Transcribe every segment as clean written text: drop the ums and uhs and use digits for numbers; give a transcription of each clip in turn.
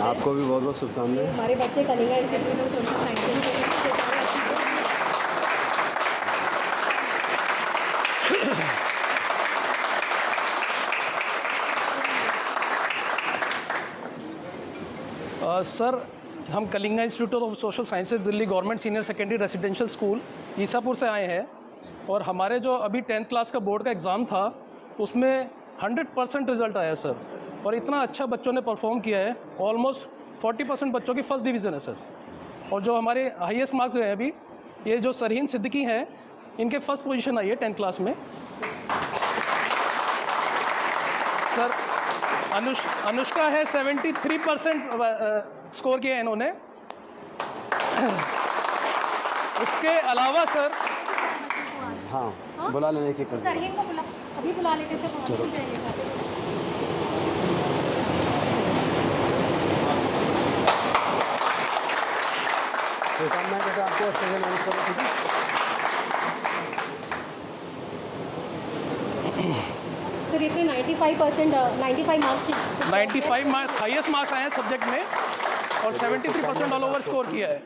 आपको भी बहुत बहुत शुभकामनाएं। हमारे बच्चे Kalinga institute of social sciences के सर, हम Kalinga institute of social sciences Delhi government senior secondary residential school Isapur से आए हैं और हमारे जो अभी 10th क्लास का बोर्ड का एग्ज़ाम था उसमें 100% रिज़ल्ट आया सर, और इतना अच्छा बच्चों ने परफॉर्म किया है। ऑलमोस्ट 40% बच्चों की फर्स्ट डिवीज़न है सर। और जो हमारे हाईएस्ट मार्क्स हैं अभी, ये जो सरहीन सिद्दीकी हैं, इनके फर्स्ट पोजीशन आई है 10th क्लास में सर। अनुष्का है 73% स्कोर किया है इन्होंने। उसके अलावा सर, हाँ बुला लेने की कर सरहीन को बुला, अभी बुला लेते थे तो चलो। शुभकामनाएं बेटा आपको, अच्छे से मेहनत करो, ठीक है। सर इसमें 95 मार्क्स 95 मार्क्स हाईएस्ट मार्क्स आए हैं सब्जेक्ट में और 73% ऑल ओवर स्कोर किया है।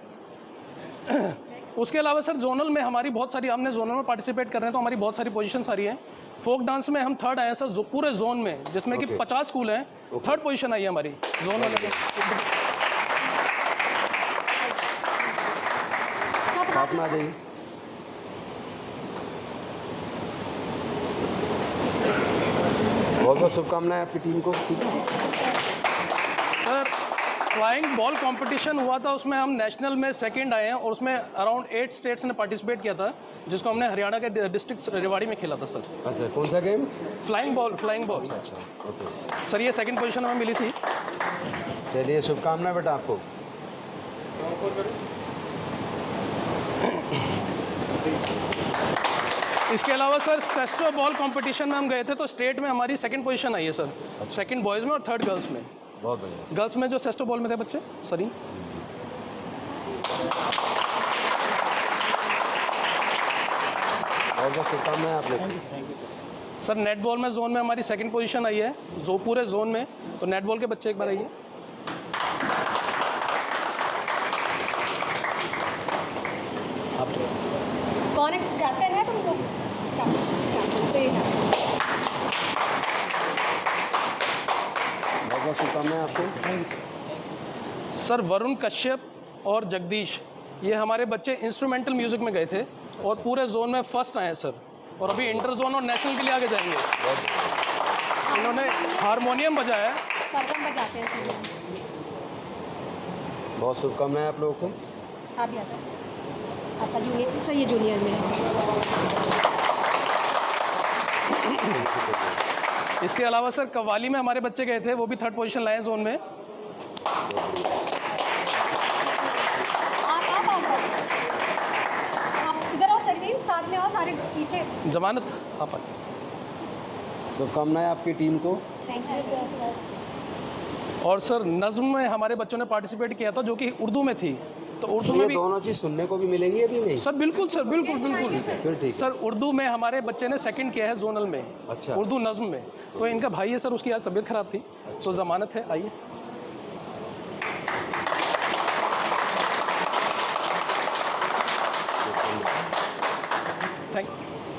उसके अलावा सर जोनल में हमारी बहुत सारी, हमने जोनल में पार्टिसिपेट कर रहे हैं तो हमारी बहुत सारी पोजीशन सारी हैं। फोक डांस में हम 3rd आए हैं सर पूरे जोन में, जिसमें कि 50 स्कूल हैं। 3rd पोजीशन आई है हमारी जोन में। साथ में आ जाइए। बहुत बहुत शुभकामनाएं आपकी टीम को, ठीक है। सर फ्लाइंग बॉल कंपटीशन हुआ था, उसमें हम नेशनल में 2nd आए हैं और उसमें अराउंड 8 स्टेट्स ने पार्टिसिपेट किया था, जिसको हमने हरियाणा के डिस्ट्रिक्ट रेवाड़ी में खेला था सर। अच्छा, कौन सा गेम? Flying ball. अच्छा, ओके सर, ये 2nd पोजीशन हमें मिली थी। चलिए, शुभकामनाएं बेटा आपको। इसके अलावा सर सेस्टो बॉल कंपटीशन में हम गए थे तो स्टेट में हमारी 2nd पोजीशन आई है सर। 2nd बॉयज़ में और 3rd गर्ल्स में। बहुत बढ़िया। गर्ल्स में जो सेस्टो बॉल में थे बच्चे सरी। बहुत बहुत शुभकामनाएं आपको। सर नेट बॉल में जोन में हमारी 2nd पोजीशन आई है जो पूरे जोन में। तो नेट बॉल के बच्चे एक बार आइए। आप कौन है कैप्टन है तुम लोग? बहुत बहुत शुभकामनाएं आपको। सर वरुण कश्यप और जगदीश, ये हमारे बच्चे इंस्ट्रूमेंटल म्यूजिक में गए थे और पूरे जोन में 1st आए हैं सर, और अभी इंटर जोन और नेशनल के लिए आगे जाएंगे। इन्होंने हारमोनियम बजाया है। परफॉर्म बजाते हैं सर। बहुत शुभकामनाएं आप लोगों को। आप भी आता है आपका जूनियर, सर ये जूनियर में है। इसके अलावा सर कव्वाली में हमारे बच्चे गए थे, वो भी 3rd पोजीशन लाए जोन में। आप इधर आओ सरवीन, साथ में आओ सारे पीछे। जमानत आप। शुभकामनाएं आपकी टीम को। Thank you sir. और सर नज़्म में हमारे बच्चों ने पार्टिसिपेट किया था जो कि उर्दू में थी, तो उर्दू में भी दोनों चीज़ सुनने को भी मिलेंगी अभी नहीं? सर बिल्कुल सर, बिल्कुल फिर ठीक है। सर उर्दू में हमारे बच्चे ने 2nd किया है जोनल में। अच्छा। उर्दू नज़्म में। तो इनका भाई है सर, उसकी आज तबीयत ख़राब थी। तो ज़मानत है, आइए।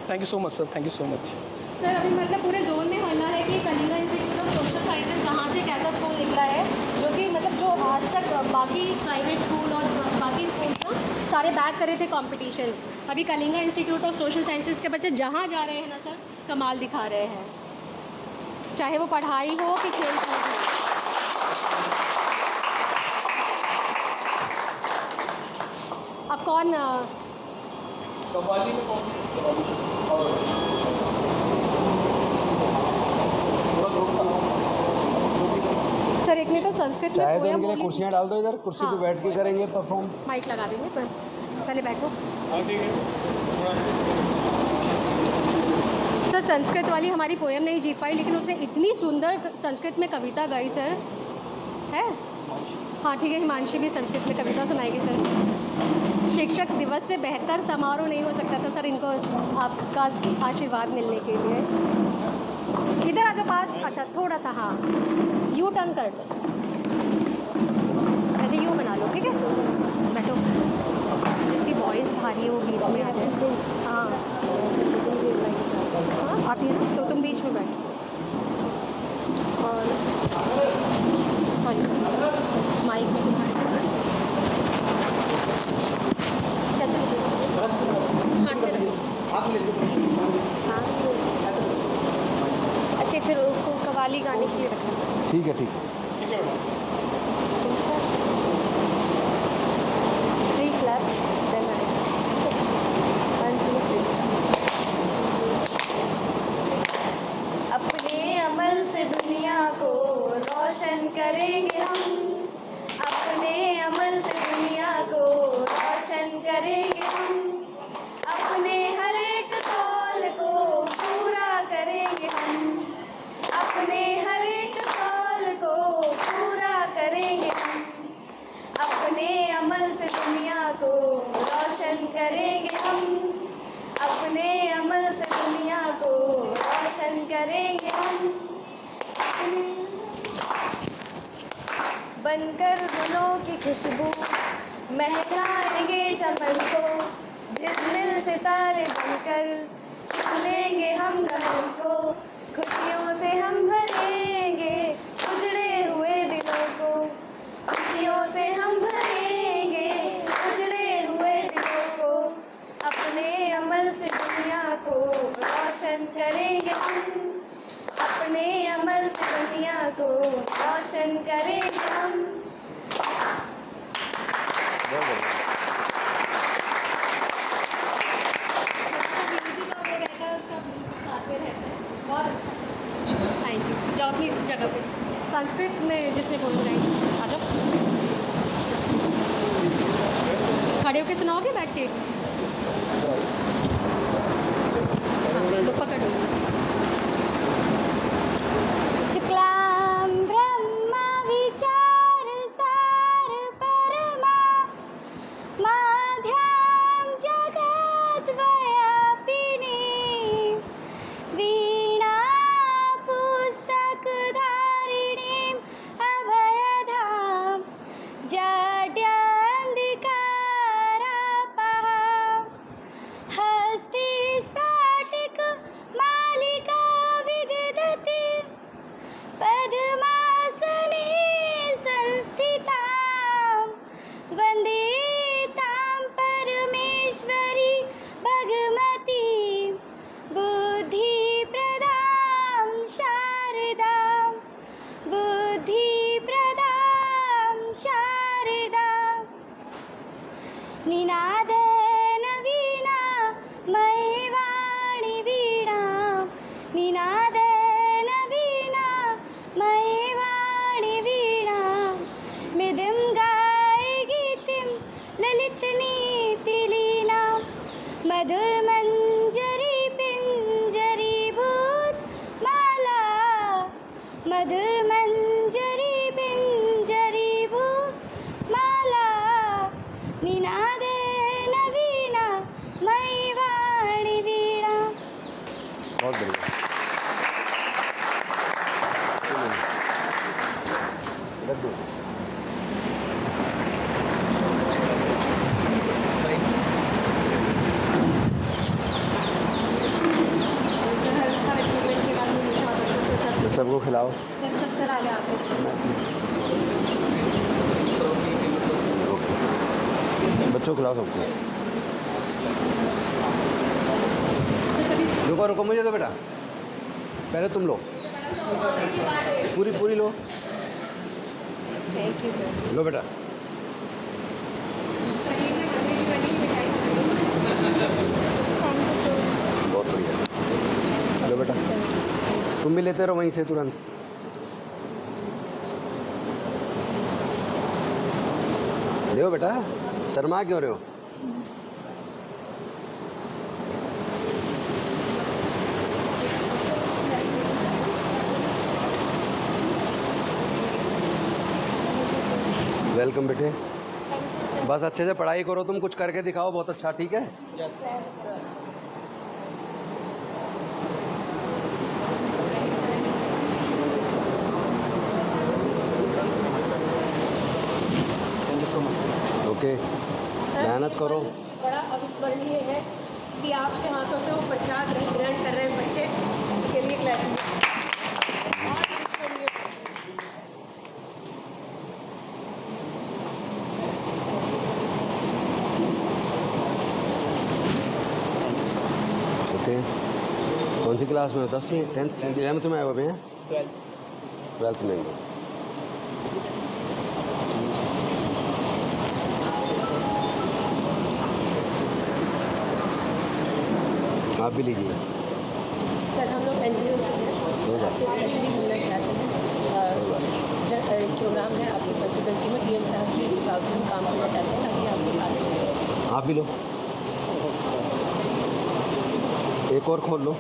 Thank you so much sir, thank you so much. Sir अभी मतलब पूरे जोन में हल्ला है कि Kalinga institute of social sciences कहाँ से एक ऐसा स्कूल निकला है जो कि मतलब जो आज तक बाकी प्राइवेट स्कूल और बाकी स्कूल का सारे बैक करे थे कॉम्पिटिशन्स, अभी Kalinga institute of social sciences के बच्चे जहाँ जा रहे हैं ना सर, कमाल दिखा रहे हैं, चाहे वो पढ़ाई हो कि खेल कूद हो। अब कौन सर एक ने तो संस्कृत में चाहे तो पोयम इनके लिए बोली। कुर्सियाँ डाल दो इधर, कुर्सी पे बैठ के करेंगे परफॉर्म। माइक लगा देंगे पर पहले बैठो। सर संस्कृत वाली हमारी पोयम नहीं जीत पाई, लेकिन उसने इतनी सुंदर संस्कृत में कविता गाई सर। है हाँ ठीक है, हिमांशी भी संस्कृत में कविता सुनाएगी सर। शिक्षक दिवस से बेहतर समारोह नहीं हो सकता था सर इनको आपका आशीर्वाद मिलने के लिए। इधर आ जाओ पास। अच्छा थोड़ा सा, हाँ यू टर्न कर दो। ऐसे यूँ बना लो, ठीक है? बैठो। जिसकी वॉइस भारी है वो बीच में आ जाए। हाँ हाँ आती है ना, तो तुम बीच में बैठो। और सॉरी माइक में कैसे हाथ में ऐसे, फिर उसको कवाली गाने के लिए रखना। ठीक है, ठीक है। Three claps, then I. 1, 2, 3. अपने अमल से दुनिया को रोशन करेंगे हम, अपने अमल से दुनिया को रोशन करेंगे हम, अपने हर एक कौल को पूरा करेंगे हम, अपने हर एक कौल को पूरा करेंगे हम, अपने अमल से दुनिया को रोशन करेंगे हम, अपने अमल से दुनिया को रोशन करेंगे हम, बनकर गुलों की खुशबू महकाएंगे चमन को, झिलमिल सितारे बनकर छूलेंगे हम गगन को, खुशियों से हम भरेंगे उजड़े हुए दिलों को, खुशियों से हम भरेंगे उजड़े हुए दिलों को, अपने अमल से दुनिया को रोशन करेंगे हम, अपने अमल से दुनिया को रोशन करेंगे हम। बहुत अच्छा, थैंक यू। जाओ अपनी जगह पे। संस्कृत में जिसने बोलना है आ जाओ। खड़े होकर सुनाओगे बैठ के? हाँ, लो पकड़ो। शुक्लां ब्रह्मा विचार सार परमा, माध्यां जगद्व्यापिनी, वीणा पुस्तक धारिणीं अभयधाम, जाड्यान्धिकारापहां, हस्ति स्फाटिक मालिका विदधति, पद्मासने संस्थितां, वन्दे तां परमेश्वरी भगवती, बुद्धिप्रदां शारदां, बुद्धिप्रदां शारदां, निनादेन वीणा मयि वाणि वीणा, निनादेन वीणा मयि वाणि वीणा, मृदुं गाय गीतिं ललितनीतिलीना, मधुरमञ्जरी पिञ्जरीभूत माला, मधुरमञ्जरी पिञ्जरीभूत माला, निनादेन वीणा मयि वाणि वीणा। बहुत बढ़िया। रख दो। सबको खिलाओ। सब करा ले आप। बच्चों को खिलाओ सबको। रुको रुको, मुझे दो बेटा, पहले तुम लो, पूरी पूरी लो। Thank you sir. लो बेटा। बहुत बढ़िया। लो बेटा, तुम भी लेते रहो वहीं से तुरंत। लो बेटा, शर्मा क्यों रहे हो? वेलकम बेटे। बस अच्छे से पढ़ाई करो, तुम कुछ करके दिखाओ बहुत अच्छा, ठीक है? मेहनत करो। बड़ा अविस्मरणीय है कि आपके हाथों से वो प्रसाद ग्रहण कर रहे हैं बच्चे, इसके लिए क्लैपिंग बहुत अविस्मरणीय। ओके, कौन सी क्लास में हो? 10वीं, 10th, 11th में आए हुए हैं? 12th में। आप भी लीजिए। सर हम लोग NGO से हैं, आपसे स्पेशली मिलना चाहते हैं। प्रोग्राम है आपकी कंस्टिट्यूंसी में, DM साहब की हाउस में काम करना चाहते हैं, ताकि आपके साथ हैं। आप भी लो, एक और खोल लो।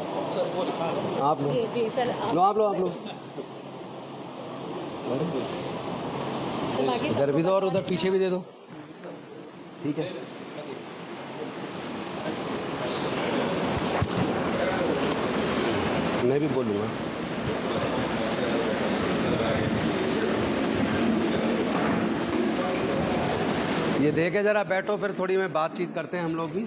आप लो, जी सर, लो आप लो, आप लो। सब आगे इधर भी दो और उधर पीछे भी दे दो, ठीक है। मैं भी बोलूँगा। ये देखे ज़रा, बैठो, फिर थोड़ी में बातचीत करते हैं हम लोग भी।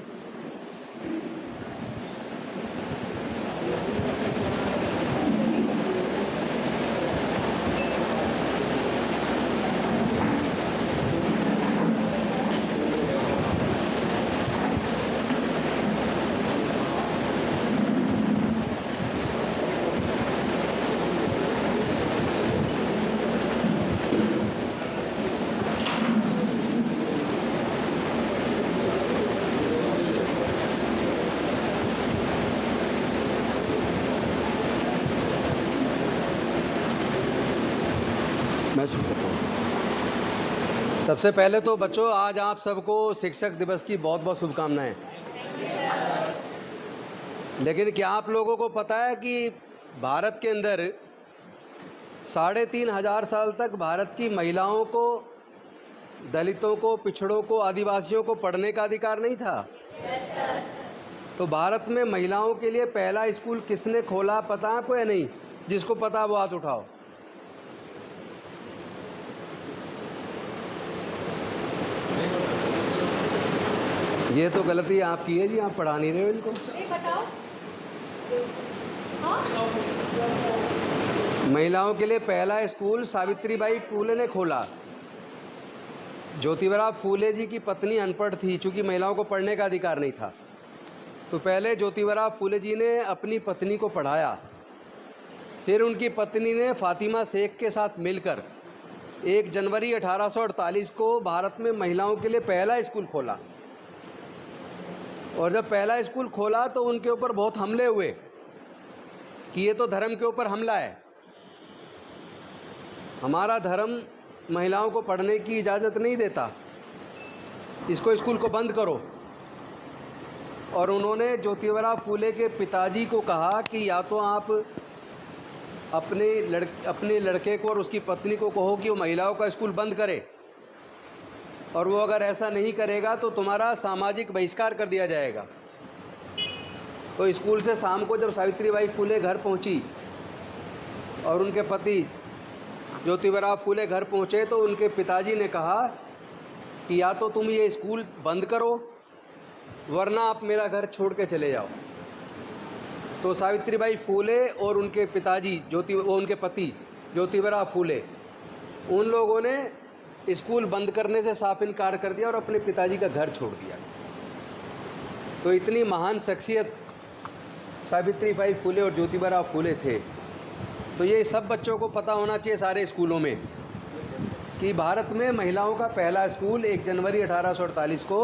मैं शुरू करता हूँ। सबसे पहले तो बच्चों, आज आप सबको शिक्षक दिवस की बहुत बहुत शुभकामनाएं। लेकिन क्या आप लोगों को पता है कि भारत के अंदर 3,500 साल तक भारत की महिलाओं को, दलितों को, पिछड़ों को, आदिवासियों को पढ़ने का अधिकार नहीं था? तो भारत में महिलाओं के लिए पहला स्कूल किसने खोला, पता है आपको या नहीं? जिसको पता है वो हाथ उठाओ। ये तो गलती आपकी है जी, आप पढ़ा नहीं रहे हो इनको। बताओ। हाँ? महिलाओं के लिए पहला स्कूल सावित्रीबाई फूले ने खोला। ज्योतिबा फूले जी की पत्नी अनपढ़ थी, चूंकि महिलाओं को पढ़ने का अधिकार नहीं था, तो पहले ज्योतिबा फूले जी ने अपनी पत्नी को पढ़ाया। फिर उनकी पत्नी ने फातिमा शेख के साथ मिलकर 1 जनवरी 1848 को भारत में महिलाओं के लिए पहला स्कूल खोला। और जब पहला स्कूल खोला तो उनके ऊपर बहुत हमले हुए कि ये तो धर्म के ऊपर हमला है, हमारा धर्म महिलाओं को पढ़ने की इजाज़त नहीं देता, इसको स्कूल को बंद करो। और उन्होंने ज्योतिबा फूले के पिताजी को कहा कि या तो आप अपने लड़के को और उसकी पत्नी को कहो कि वो महिलाओं का स्कूल बंद करे, और वो अगर ऐसा नहीं करेगा तो तुम्हारा सामाजिक बहिष्कार कर दिया जाएगा। तो स्कूल से शाम को जब सावित्रीबाई फूले घर पहुंची और उनके पति ज्योतिबा फूले घर पहुंचे, तो उनके पिताजी ने कहा कि या तो तुम ये स्कूल बंद करो, वरना आप मेरा घर छोड़ के चले जाओ। तो सावित्रीबाई फूले और उनके पिताजी उनके पति ज्योतिबा फूले, उन लोगों ने स्कूल बंद करने से साफ इनकार कर दिया और अपने पिताजी का घर छोड़ दिया। तो इतनी महान शख्सियत सावित्रीबाई फूले और ज्योतिबा फूले थे। तो ये सब बच्चों को पता होना चाहिए सारे स्कूलों में कि भारत में महिलाओं का पहला स्कूल 1 जनवरी 1848 को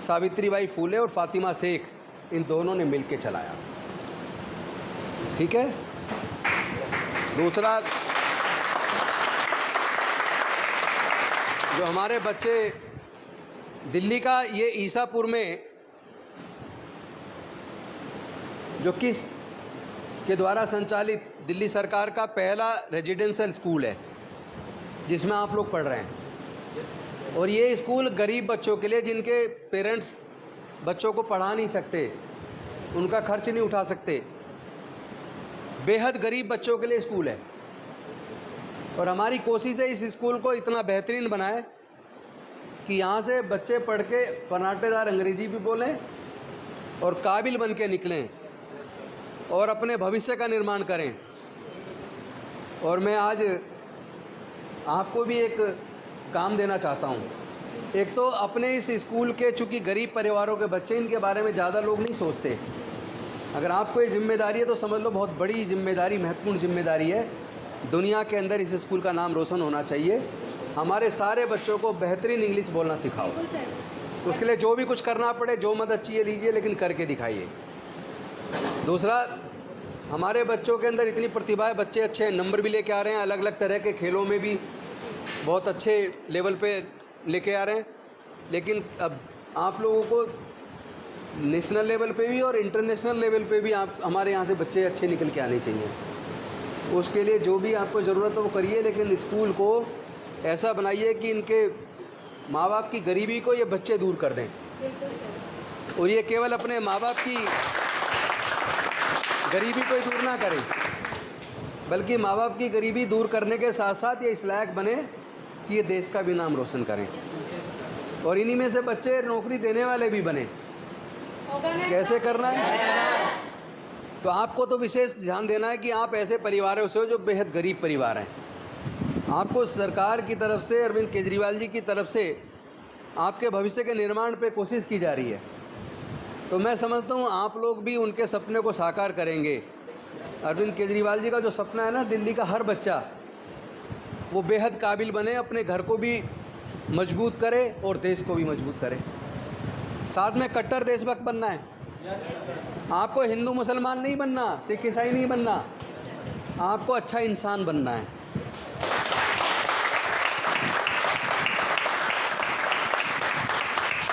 सावित्रीबाई फूले और फातिमा शेख, इन दोनों ने मिलकर चलाया। ठीक है। दूसरा, जो हमारे बच्चे दिल्ली का ये ईसापुर में जो किस के द्वारा संचालित दिल्ली सरकार का पहला रेजिडेंशियल स्कूल है जिसमें आप लोग पढ़ रहे हैं, और ये स्कूल गरीब बच्चों के लिए, जिनके पेरेंट्स बच्चों को पढ़ा नहीं सकते, उनका खर्च नहीं उठा सकते, बेहद गरीब बच्चों के लिए स्कूल है। और हमारी कोशिश है इस स्कूल को इतना बेहतरीन बनाए कि यहाँ से बच्चे पढ़ के फर्नाटेदार अंग्रेजी भी बोलें और काबिल बन के निकलें और अपने भविष्य का निर्माण करें। और मैं आज आपको भी एक काम देना चाहता हूँ। एक तो अपने इस स्कूल के, चूँकि गरीब परिवारों के बच्चे, इनके बारे में ज़्यादा लोग नहीं सोचते। अगर आपको ये जिम्मेदारी है तो समझ लो बहुत बड़ी जिम्मेदारी, महत्वपूर्ण जिम्मेदारी है। दुनिया के अंदर इस स्कूल का नाम रोशन होना चाहिए। हमारे सारे बच्चों को बेहतरीन इंग्लिश बोलना सिखाओ। तो उसके लिए जो भी कुछ करना पड़े, जो मदद चाहिए लीजिए, लेकिन करके दिखाइए। दूसरा, हमारे बच्चों के अंदर इतनी प्रतिभा है, बच्चे अच्छे नंबर भी लेके आ रहे हैं, अलग अलग तरह के खेलों में भी बहुत अच्छे लेवल पे लेके आ रहे हैं। लेकिन अब आप लोगों को नेशनल लेवल पे भी और इंटरनेशनल लेवल पे भी आप हमारे यहाँ से बच्चे अच्छे निकल के आने चाहिए। उसके लिए जो भी आपको ज़रूरत है वो करिए, लेकिन स्कूल को ऐसा बनाइए कि इनके माँ बाप की गरीबी को ये बच्चे दूर कर दें। और ये केवल अपने माँ बाप की गरीबी को ही दूर ना करें, बल्कि माँ बाप की गरीबी दूर करने के साथ साथ ये इस लायक बने कि ये देश का भी नाम रोशन करें और इन्हीं में से बच्चे नौकरी देने वाले भी बने। कैसे करना है? तो आपको तो विशेष ध्यान देना है कि आप ऐसे परिवारों से हो जो बेहद गरीब परिवार हैं। आपको सरकार की तरफ से, अरविंद केजरीवाल जी की तरफ से आपके भविष्य के निर्माण पे कोशिश की जा रही है। तो मैं समझता हूँ आप लोग भी उनके सपने को साकार करेंगे। अरविंद केजरीवाल जी का जो सपना है ना, दिल्ली का हर बच्चा वो बेहद काबिल बने, अपने घर को भी मजबूत करे और देश को भी मजबूत करे। साथ में कट्टर देशभक्त बनना है। आपको हिंदू मुसलमान नहीं बनना, सिख ईसाई नहीं बनना, आपको अच्छा इंसान बनना है।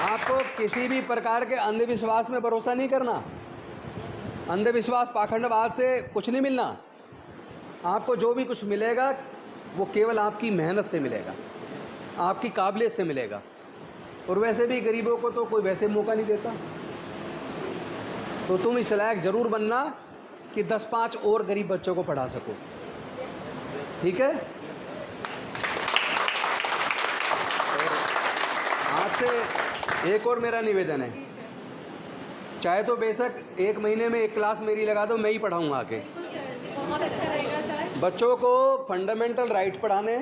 आपको किसी भी प्रकार के अंधविश्वास में भरोसा नहीं करना। अंधविश्वास, पाखंडवाद से कुछ नहीं मिलना। आपको जो भी कुछ मिलेगा वो केवल आपकी मेहनत से मिलेगा, आपकी काबिलियत से मिलेगा। और वैसे भी गरीबों को तो कोई वैसे मौका नहीं देता। तो तुम इस लायक ज़रूर बनना कि 10-5 और गरीब बच्चों को पढ़ा सको। ठीक है? आपसे एक और मेरा निवेदन है, चाहे तो बेशक 1 महीने में 1 क्लास मेरी लगा दो, मैं ही पढ़ाऊँगा आके। बहुत अच्छा रहेगा सर। बच्चों को फंडामेंटल राइट पढ़ाने,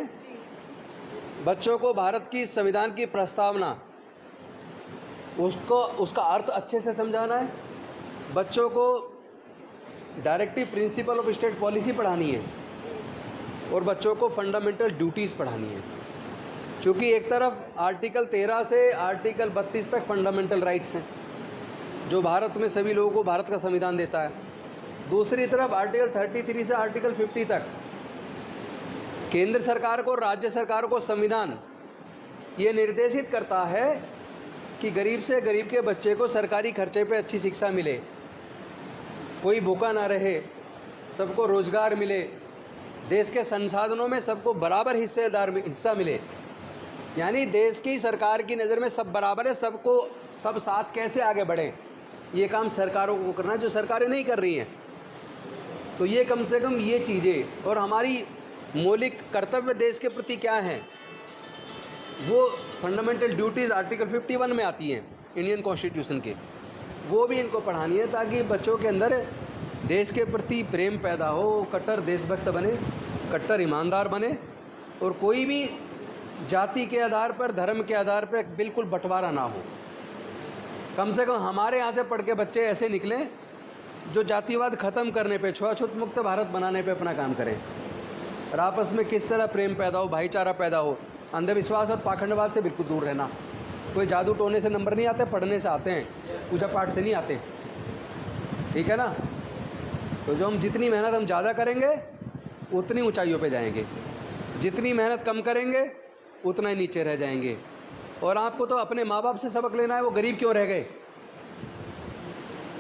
बच्चों को भारत की संविधान की प्रस्तावना उसका अर्थ अच्छे से समझाना है। बच्चों को directive principle of state policy पढ़ानी है और बच्चों को फंडामेंटल ड्यूटीज़ पढ़ानी है। क्योंकि एक तरफ आर्टिकल 13 से आर्टिकल 32 तक फंडामेंटल राइट्स हैं जो भारत में सभी लोगों को भारत का संविधान देता है। दूसरी तरफ आर्टिकल 33 से आर्टिकल 50 तक केंद्र सरकार को, राज्य सरकार को संविधान ये निर्देशित करता है कि गरीब से गरीब के बच्चे को सरकारी खर्चे पे अच्छी शिक्षा मिले, कोई भूखा ना रहे, सबको रोजगार मिले, देश के संसाधनों में सबको बराबर हिस्सा मिले। यानी देश की सरकार की नज़र में सब बराबर है, सबको सब साथ कैसे आगे बढ़ें, ये काम सरकारों को करना है जो सरकारें नहीं कर रही हैं। तो ये कम से कम ये चीज़ें, और हमारी मौलिक कर्तव्य देश के प्रति क्या हैं, वो फंडामेंटल ड्यूटीज़ आर्टिकल 51 में आती हैं इंडियन कॉन्स्टिट्यूशन के, वो भी इनको पढ़ानी है ताकि बच्चों के अंदर देश के प्रति प्रेम पैदा हो, कट्टर देशभक्त बने, कट्टर ईमानदार बने और कोई भी जाति के आधार पर, धर्म के आधार पर बिल्कुल बंटवारा ना हो। कम से कम हमारे यहाँ से पढ़ के बच्चे ऐसे निकलें जो जातिवाद ख़त्म करने पे, छुआछूत मुक्त भारत बनाने पे अपना काम करें और आपस में किस तरह प्रेम पैदा हो, भाईचारा पैदा हो। अंधविश्वास और पाखंडवाद से बिल्कुल दूर रहना। कोई जादू टोने से नंबर नहीं आते, पढ़ने से आते हैं, पूजा पाठ से नहीं आते। ठीक है ना? तो जो हम जितनी मेहनत हम ज़्यादा करेंगे उतनी ऊंचाइयों पे जाएंगे, जितनी मेहनत कम करेंगे उतना ही नीचे रह जाएंगे। और आपको तो अपने माँ बाप से सबक लेना है, वो गरीब क्यों रह गए।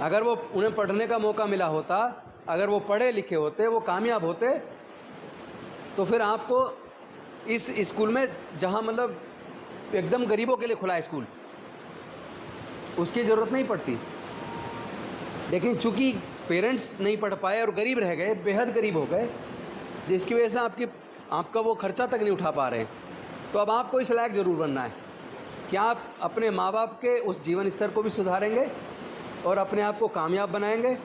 अगर वो उन्हें पढ़ने का मौका मिला होता, अगर वो पढ़े लिखे होते, वो कामयाब होते, तो फिर आपको इस स्कूल में, जहाँ मतलब एकदम गरीबों के लिए खुला है स्कूल, उसकी ज़रूरत नहीं पड़ती। लेकिन चूंकि पेरेंट्स नहीं पढ़ पाए और गरीब रह गए, बेहद गरीब हो गए, जिसकी वजह से आपका वो खर्चा तक नहीं उठा पा रहे हैं, तो अब आपको इस लायक ज़रूर बनना है। क्या आप अपने माँ बाप के उस जीवन स्तर को भी सुधारेंगे और अपने आप को कामयाब बनाएंगे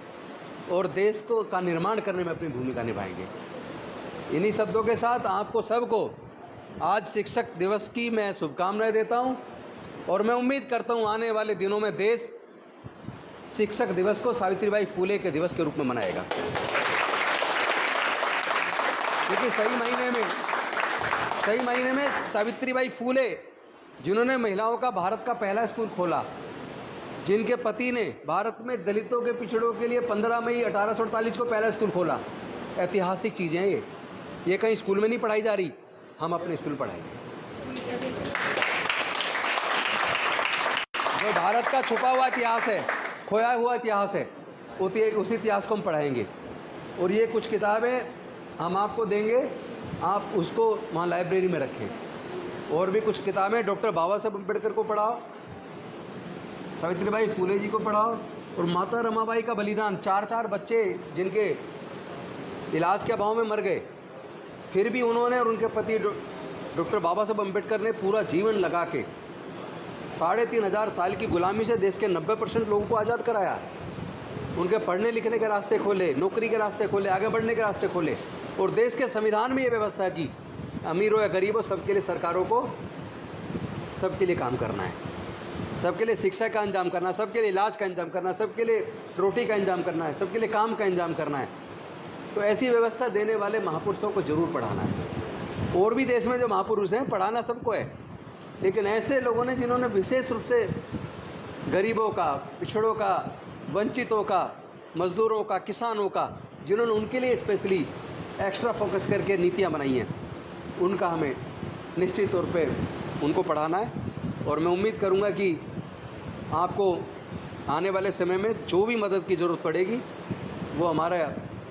और देश को का निर्माण करने में अपनी भूमिका निभाएंगे। इन्हीं शब्दों के साथ आपको सबको आज शिक्षक दिवस की मैं शुभकामनाएं देता हूं और मैं उम्मीद करता हूं आने वाले दिनों में देश शिक्षक दिवस को सावित्रीबाई फूले के दिवस के रूप में मनाएगा, क्योंकि सही मायने में सावित्रीबाई फूले, जिन्होंने महिलाओं का भारत का पहला स्कूल खोला, जिनके पति ने भारत में दलितों के पिछड़ों के लिए 15 मई 1848 को पहला स्कूल खोला। ऐतिहासिक चीज़ें हैं ये कहीं स्कूल में नहीं पढ़ाई जा रही, हम अपने स्कूल पढ़ाएंगे। जो भारत का छुपा हुआ इतिहास है, खोया हुआ इतिहास है, उसी इतिहास को हम पढ़ाएंगे। और ये कुछ किताबें हम आपको देंगे, आप उसको वहाँ लाइब्रेरी में रखें। और भी कुछ किताबें डॉक्टर बाबा साहब अम्बेडकर को पढ़ाओ, सावित्रीबाई फूले जी को पढ़ाओ और माता रमाबाई का बलिदान। 4 बच्चे जिनके इलाज के अभाव में मर गए, फिर भी उन्होंने और उनके पति डॉक्टर बाबा साहब अम्बेडकर ने पूरा जीवन लगा के 3,500 साल की गुलामी से देश के 90% लोगों को आज़ाद कराया। उनके पढ़ने लिखने के रास्ते खोले, नौकरी के रास्ते खोले, आगे बढ़ने के रास्ते खोले। और देश के संविधान में ये व्यवस्था की अमीरों या गरीबों सबके लिए सरकारों को सबके लिए काम करना है, सबके लिए शिक्षा का इंतजाम करना है, सबके लिए इलाज का इंतजाम करना है, सबके लिए रोटी का इंतजाम करना है, सबके लिए काम का इंतजाम करना है। तो ऐसी व्यवस्था देने वाले महापुरुषों को जरूर पढ़ाना है। और भी देश में जो महापुरुष हैं, पढ़ाना सबको है, लेकिन ऐसे लोगों ने जिन्होंने विशेष रूप से गरीबों का, पिछड़ों का, वंचितों का, मजदूरों का, किसानों का, जिन्होंने उनके लिए स्पेशली एक्स्ट्रा फोकस करके नीतियाँ बनाई हैं, उनका हमें निश्चित तौर पे उनको पढ़ाना है। और मैं उम्मीद करूँगा कि आपको आने वाले समय में जो भी मदद की ज़रूरत पड़ेगी वो हमारा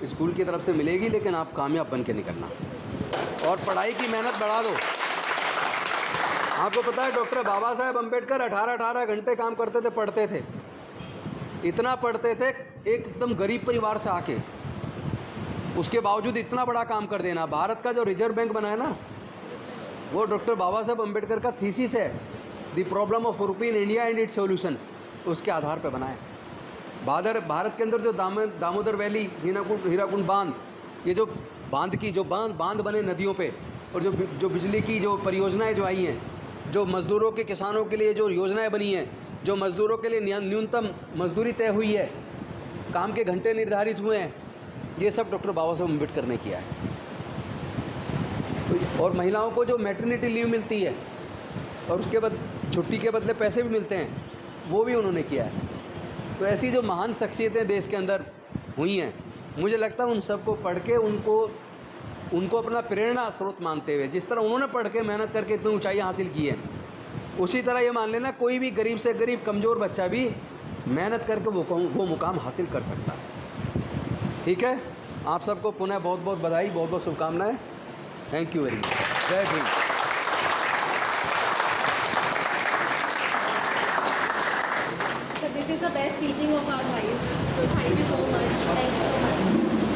स्कूल की तरफ से मिलेगी, लेकिन आप कामयाब बन के निकलना और पढ़ाई की मेहनत बढ़ा दो। आपको पता है डॉक्टर बाबा साहेब अम्बेडकर 18 घंटे काम करते थे, पढ़ते थे, इतना पढ़ते थे एकदम गरीब परिवार से आके, उसके बावजूद इतना बड़ा काम कर देना। भारत का जो रिजर्व बैंक बना है ना, वो डॉक्टर बाबा साहेब अम्बेडकर का थीसिस है, the problem of rupee in India and it's solution, उसके आधार पर बना है। भारत के अंदर जो दामोदर वैली, हीराकुंड बांध, ये जो बांध बने नदियों पे, और जो बिजली की जो परियोजनाएं जो आई हैं, जो मज़दूरों के, किसानों के लिए जो योजनाएं बनी हैं, जो मज़दूरों के लिए न्यूनतम मजदूरी तय हुई है, काम के घंटे निर्धारित हुए हैं, ये सब डॉक्टर बाबा साहब अम्बेडकर ने किया है। तो और महिलाओं को जो मैटरनिटी लीव मिलती है और उसके बाद छुट्टी के बदले पैसे भी मिलते हैं, वो भी उन्होंने किया है। तो ऐसी जो महान शख्सियतें देश के अंदर हुई हैं, मुझे लगता है उन सबको पढ़ के उनको अपना प्रेरणा स्रोत मानते हुए, जिस तरह उन्होंने पढ़ के मेहनत करके इतनी ऊंचाइयां हासिल की है, उसी तरह ये मान लेना कोई भी गरीब से गरीब कमज़ोर बच्चा भी मेहनत करके वो मुकाम हासिल कर सकता है। ठीक है, आप सबको पुनः बहुत बहुत बधाई, बहुत बहुत शुभकामनाएं। Thank you very much. जय Bhim. So this is the best teaching of our life. So thank you so much. Thank you so much.